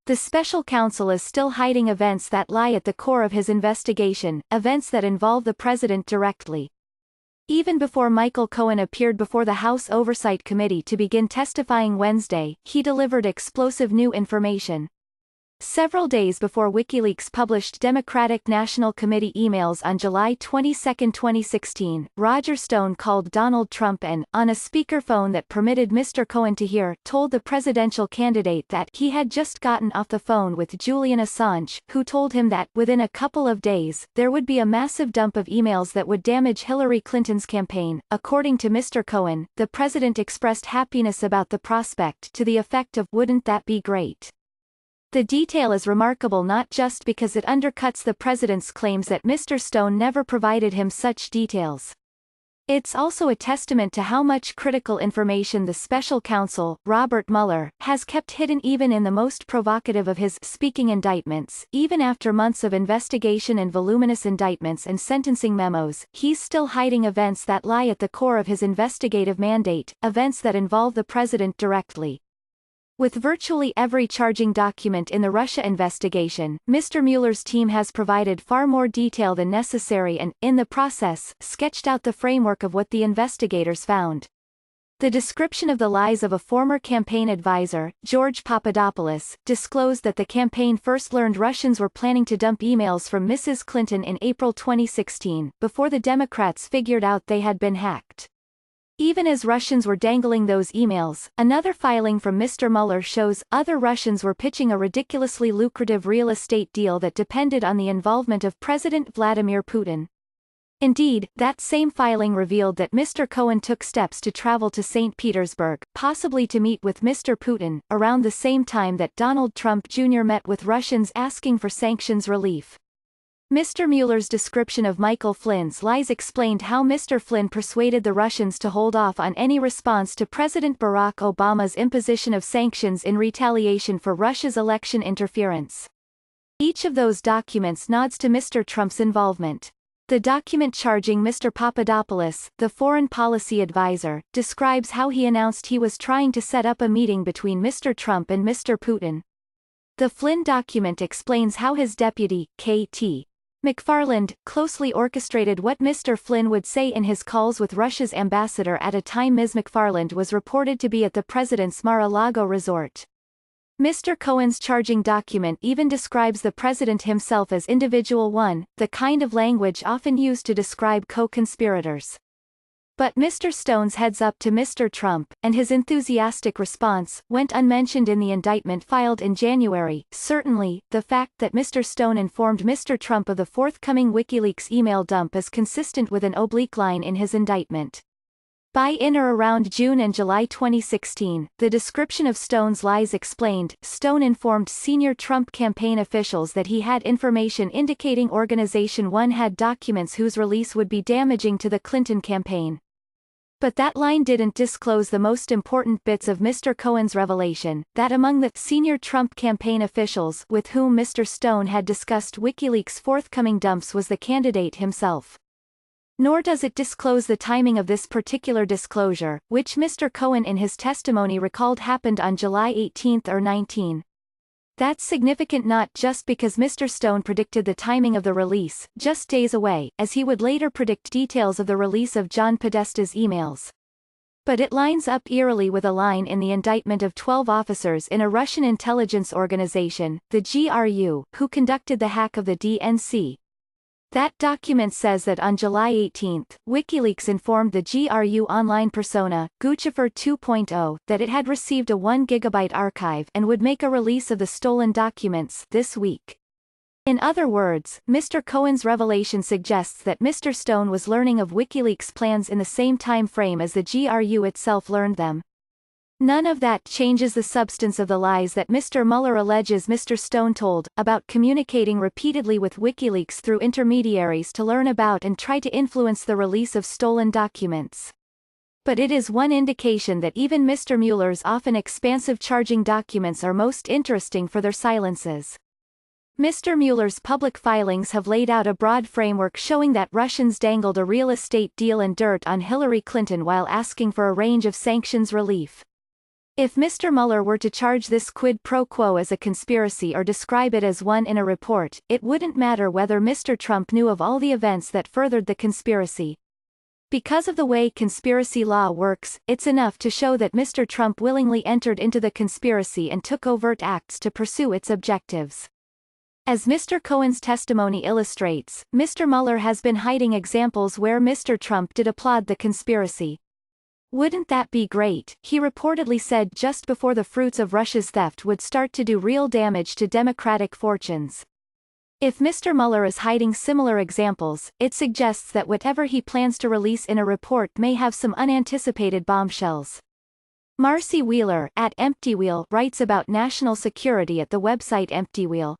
The special counsel is still hiding events that lie at the core of his investigation, events that involve the president directly. Even before Michael Cohen appeared before the House Oversight Committee to begin testifying Wednesday, he delivered explosive new information. Several days before WikiLeaks published Democratic National Committee emails on July 22, 2016, Roger Stone called Donald Trump and, on a speakerphone that permitted Mr. Cohen to hear, told the presidential candidate that he had just gotten off the phone with Julian Assange, who told him that, within a couple of days, there would be a massive dump of emails that would damage Hillary Clinton's campaign. According to Mr. Cohen, the president expressed happiness about the prospect to the effect of, "Wouldn't that be great?" The detail is remarkable not just because it undercuts the president's claims that Mr. Stone never provided him such details. It's also a testament to how much critical information the special counsel, Robert Mueller, has kept hidden even in the most provocative of his speaking indictments. Even after months of investigation and voluminous indictments and sentencing memos, he's still hiding events that lie at the core of his investigative mandate, events that involve the president directly. With virtually every charging document in the Russia investigation, Mr. Mueller's team has provided far more detail than necessary and, in the process, sketched out the framework of what the investigators found. The description of the lies of a former campaign advisor, George Papadopoulos, disclosed that the campaign first learned Russians were planning to dump emails from Mrs. Clinton in April 2016, before the Democrats figured out they had been hacked. Even as Russians were dangling those emails, another filing from Mr. Mueller shows other Russians were pitching a ridiculously lucrative real estate deal that depended on the involvement of President Vladimir Putin. Indeed, that same filing revealed that Mr. Cohen took steps to travel to St. Petersburg, possibly to meet with Mr. Putin, around the same time that Donald Trump Jr. met with Russians asking for sanctions relief. Mr. Mueller's description of Michael Flynn's lies explained how Mr. Flynn persuaded the Russians to hold off on any response to President Barack Obama's imposition of sanctions in retaliation for Russia's election interference. Each of those documents nods to Mr. Trump's involvement. The document charging Mr. Papadopoulos, the foreign policy advisor, describes how he announced he was trying to set up a meeting between Mr. Trump and Mr. Putin. The Flynn document explains how his deputy, K.T. McFarland, closely orchestrated what Mr. Flynn would say in his calls with Russia's ambassador at a time Ms. McFarland was reported to be at the president's Mar-a-Lago resort. Mr. Cohen's charging document even describes the president himself as Individual 1, the kind of language often used to describe co-conspirators. But Mr. Stone's heads up to Mr. Trump, and his enthusiastic response, went unmentioned in the indictment filed in January. Certainly, the fact that Mr. Stone informed Mr. Trump of the forthcoming WikiLeaks email dump is consistent with an oblique line in his indictment. By in or around June and July 2016, the description of Stone's lies explained, Stone informed senior Trump campaign officials that he had information indicating Organization 1 had documents whose release would be damaging to the Clinton campaign. But that line didn't disclose the most important bits of Mr. Cohen's revelation, that among the senior Trump campaign officials with whom Mr. Stone had discussed WikiLeaks' forthcoming dumps was the candidate himself. Nor does it disclose the timing of this particular disclosure, which Mr. Cohen in his testimony recalled happened on July 18 or 19. That's significant not just because Mr. Stone predicted the timing of the release, just days away, as he would later predict details of the release of John Podesta's emails. But it lines up eerily with a line in the indictment of 12 officers in a Russian intelligence organization, the GRU, who conducted the hack of the DNC. That document says that on July 18, WikiLeaks informed the GRU online persona, Guccifer 2.0, that it had received a 1 GB archive and would make a release of the stolen documents this week. In other words, Mr. Cohen's revelation suggests that Mr. Stone was learning of WikiLeaks' plans in the same time frame as the GRU itself learned them. None of that changes the substance of the lies that Mr. Mueller alleges Mr. Stone told, about communicating repeatedly with WikiLeaks through intermediaries to learn about and try to influence the release of stolen documents. But it is one indication that even Mr. Mueller's often expansive charging documents are most interesting for their silences. Mr. Mueller's public filings have laid out a broad framework showing that Russians dangled a real estate deal and dirt on Hillary Clinton while asking for a range of sanctions relief. If Mr. Mueller were to charge this quid pro quo as a conspiracy or describe it as one in a report, it wouldn't matter whether Mr. Trump knew of all the events that furthered the conspiracy. Because of the way conspiracy law works, it's enough to show that Mr. Trump willingly entered into the conspiracy and took overt acts to pursue its objectives. As Mr. Cohen's testimony illustrates, Mr. Mueller has been hiding examples where Mr. Trump did applaud the conspiracy. "Wouldn't that be great?" he reportedly said just before the fruits of Russia's theft would start to do real damage to Democratic fortunes. If Mr. Mueller is hiding similar examples, it suggests that whatever he plans to release in a report may have some unanticipated bombshells. Marcy Wheeler, at EmptyWheel, writes about national security at the website EmptyWheel.